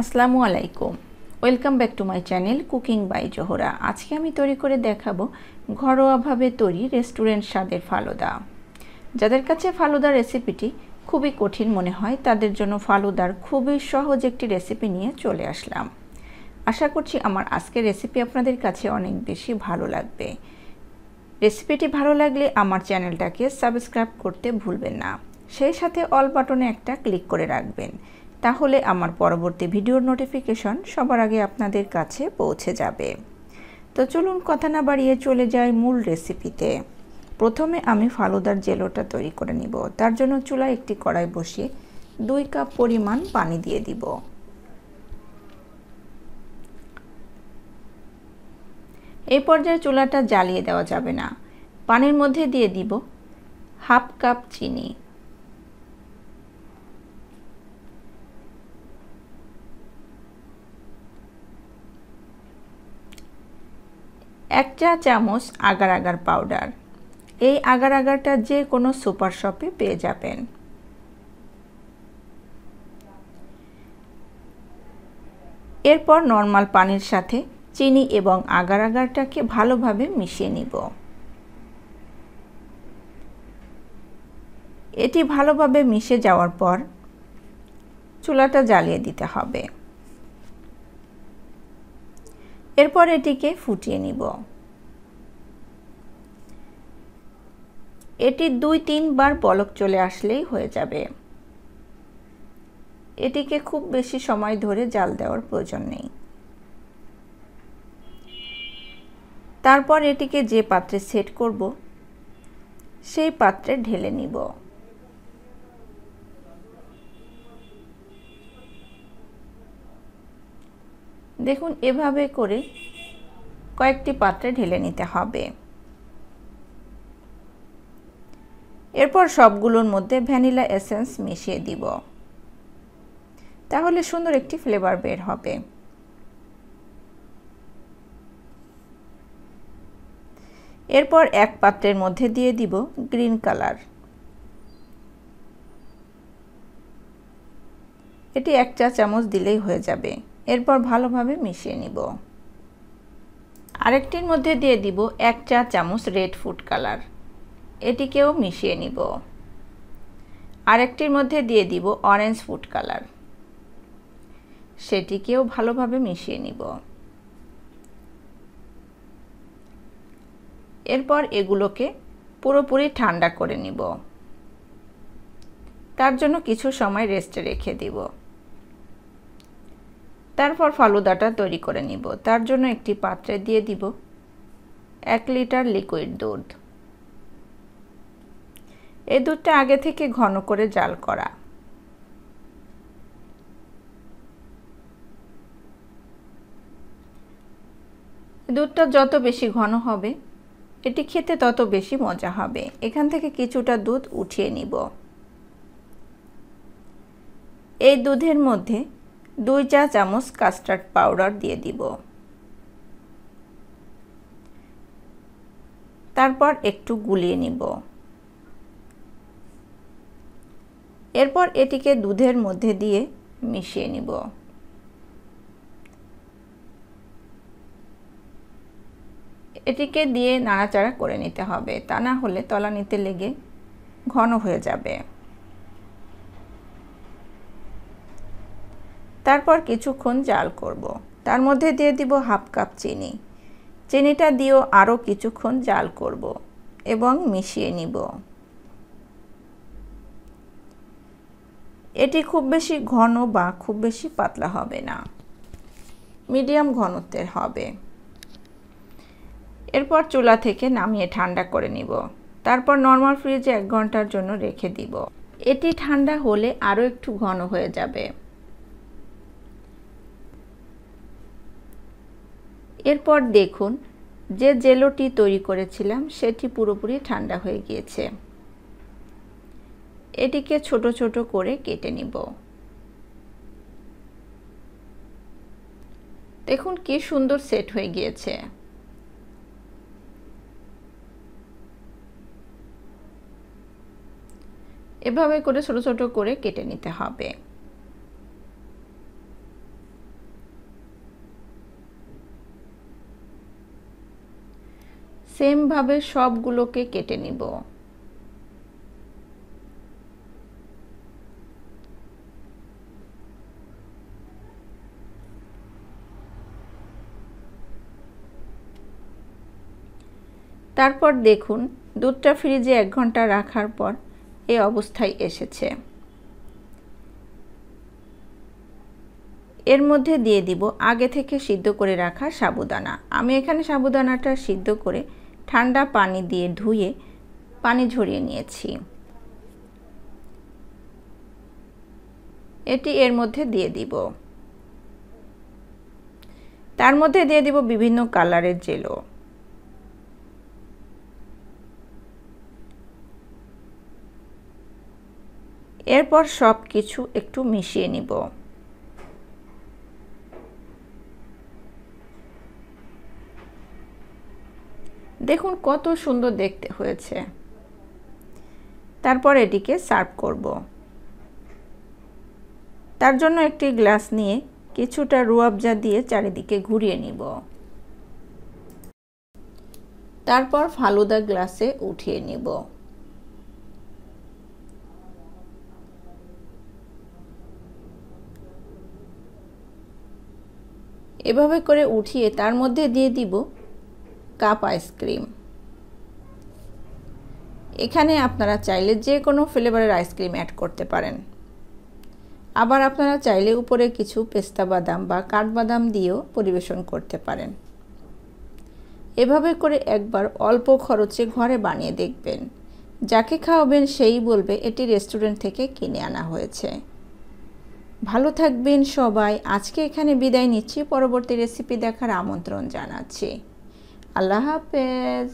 আসসালামু আলাইকুম, welcome back to my channel cooking by Zohra. আজকে আমি তৈরি করে দেখাবো ঘরোয়াভাবে তৈরি রেস্টুরেন্ট স্বাদের ফালুদা। যাদের কাছে ফালুদার রেসিপিটি খুবই কঠিন মনে হয় তাদের জন্য ফালুদার খুবই সহজ একটি রেসিপি নিয়ে চলে আসলাম। আশা করছি আমার আজকের রেসিপি আপনাদের কাছে অনেক বেশি ভালো লাগবে। রেসিপিটি ভালো লাগলে আমার চ্যানেলটাকে সাবস্ক্রাইব করতে ভুলবেন না, সেই সাথে অল বাটনে একটা ক্লিক করে রাখবেন, তাহলে আমার পরবর্তী ভিডিওর নোটিফিকেশন সবার আগে আপনাদের কাছে পৌঁছে যাবে। তো চলুন কথা না বাড়িয়ে চলে যাই মূল রেসিপিতে। প্রথমে আমি ফালুদার জেলোটা তৈরি করে নিব। তার জন্য চুলায় একটি কড়াই বসিয়ে 2 কাপ পরিমাণ পানি দিয়ে দিব। এই পর্যায়ে চুলাটা জ্বালিয়ে দেওয়া যাবে না। পানির মধ্যে দিয়ে দিব হাফ কাপ চিনি, 1 চা চামচ আগার আগার পাউডার। এই আগার আগারটা যে কোনো সুপার শপে পেয়ে যাবেন। এরপর নর্মাল পানির সাথে চিনি এবং আগার আগারটাকে ভালোভাবে মিশিয়ে নিব। এটি ভালোভাবে মিশে যাওয়ার পর চুলাটা জ্বালিয়ে দিতে হবে। এরপর এটিকে ফুটিয়ে নিব। এটি 2-3 বার বলক চলে আসলেই হয়ে যাবে। এটিকে খুব বেশি সময় ধরে জাল দেওয়ার প্রয়োজন নেই। তারপর এটিকে যে পাত্রে সেট করব সেই পাত্রে ঢেলে নিব। দেখুন, এভাবে করে কয়েকটি পাত্রে ঢেলে নিতে হবে। এরপর সবগুলোর মধ্যে ভ্যানিলা এসেন্স মিশিয়ে দিব, তাহলে সুন্দর একটি ফ্লেভার বের হবে। এরপর এক পাত্রের মধ্যে দিয়ে দিব গ্রিন কালার। এটি 1 চা চামচ দিলেই হয়ে যাবে। এরপর ভালোভাবে মিশিয়ে নিব। আরেকটির মধ্যে দিয়ে দিব 1 চা চামচ রেড ফুড কালার। এটিকেও মিশিয়ে নিব। আরেকটির মধ্যে দিয়ে দিব অরেঞ্জ ফুড কালার। সেটিকেও ভালোভাবে মিশিয়ে নিব। এরপর এগুলোকে পুরোপুরি ঠান্ডা করে নিব। তার জন্য কিছু সময় রেস্টে রেখে দিব। তারপর ফালুদাটা তৈরি করে নিব। তার জন্য একটি পাত্রে দিয়ে দিব 1 লিটার লিকুইড দুধ। এই দুধটা আগে থেকে ঘন করে জাল করা। দুধটা যত বেশি ঘন হবে এটি খেতে তত বেশি মজা হবে। এখান থেকে কিছুটা দুধ উঠিয়ে নিব। এই দুধের মধ্যে 2 চা চামচ কাস্টার্ড পাউডার দিয়ে দিব। তারপর একটু গুলিয়ে নিব। এরপর এটিকে দুধের মধ্যে দিয়ে মিশিয়ে নিব। এটিকে দিয়ে নাড়াচাড়া করে নিতে হবে, তা না হলে তলানিতে লেগে ঘন হয়ে যাবে। তারপর কিছুক্ষণ জাল করব। তার মধ্যে দিয়ে দিব হাফ কাপ চিনি। চিনিটা দিয়েও আরও কিছুক্ষণ জাল করব এবং মিশিয়ে নিব। এটি খুব বেশি ঘন বা খুব বেশি পাতলা হবে না, মিডিয়াম ঘনত্বের হবে। এরপর চুলা থেকে নামিয়ে ঠান্ডা করে নিব। তারপর নর্মাল ফ্রিজে 1 ঘন্টার জন্য রেখে দিব। এটি ঠান্ডা হলে আরও একটু ঘন হয়ে যাবে। এরপর দেখুন, যে জেলোটি তৈরি করেছিলাম সেটি পুরোপুরি ঠান্ডা হয়ে গিয়েছে। এটিকে ছোট ছোট করে কেটে নিব। দেখুন কি সুন্দর সেট হয়ে গিয়েছে। এভাবে করে ছোট ছোট করে কেটে নিতে হবে। সেম ভাবে সবগুলোকে কেটে নিব। তারপর দেখুন দুধটা ফ্রিজে 1 ঘন্টা রাখার পর এই অবস্থায় এসেছে। এর মধ্যে দিয়ে দিব আগে থেকে সিদ্ধ করে রাখা সাবুদানা। আমি এখানে সাবুদানাটা সিদ্ধ করে ঠান্ডা পানি দিয়ে ধুয়ে পানি ঝরিয়ে নিয়েছি। এটি এর মধ্যে দিয়ে দিব। তার মধ্যে দিয়ে দিব বিভিন্ন কালারের জেলো। এরপর সব কিছু একটু মিশিয়ে নিব। দেখুন কত সুন্দর দেখতে হয়েছে। তারপর এটিকে সার্ভ করব। তার জন্য একটি গ্লাস নিয়ে কিছুটা রুয়াবজা দিয়ে চারিদিকে ঘুরিয়ে নিব। তারপর ফালুদা গ্লাসে উঠিয়ে নিব। এভাবে করে উঠিয়ে তার মধ্যে দিয়ে দিব কাপ আইসক্রিম। এখানে আপনারা চাইলে যে কোনো ফ্লেভারের আইসক্রিম অ্যাড করতে পারেন। আবার আপনারা চাইলে উপরে কিছু পেস্তা বাদাম বা কাঠবাদাম দিয়েও পরিবেশন করতে পারেন। এভাবে করে একবার অল্প খরচে ঘরে বানিয়ে দেখবেন। যাকে খাওয়াবেন সেই বলবে এটি রেস্টুরেন্ট থেকে কিনে আনা হয়েছে। ভালো থাকবেন সবাই। আজকে এখানে বিদায় নিচ্ছি। পরবর্তী রেসিপি দেখার আমন্ত্রণ জানাচ্ছি। আল্লাহ হাফেজ।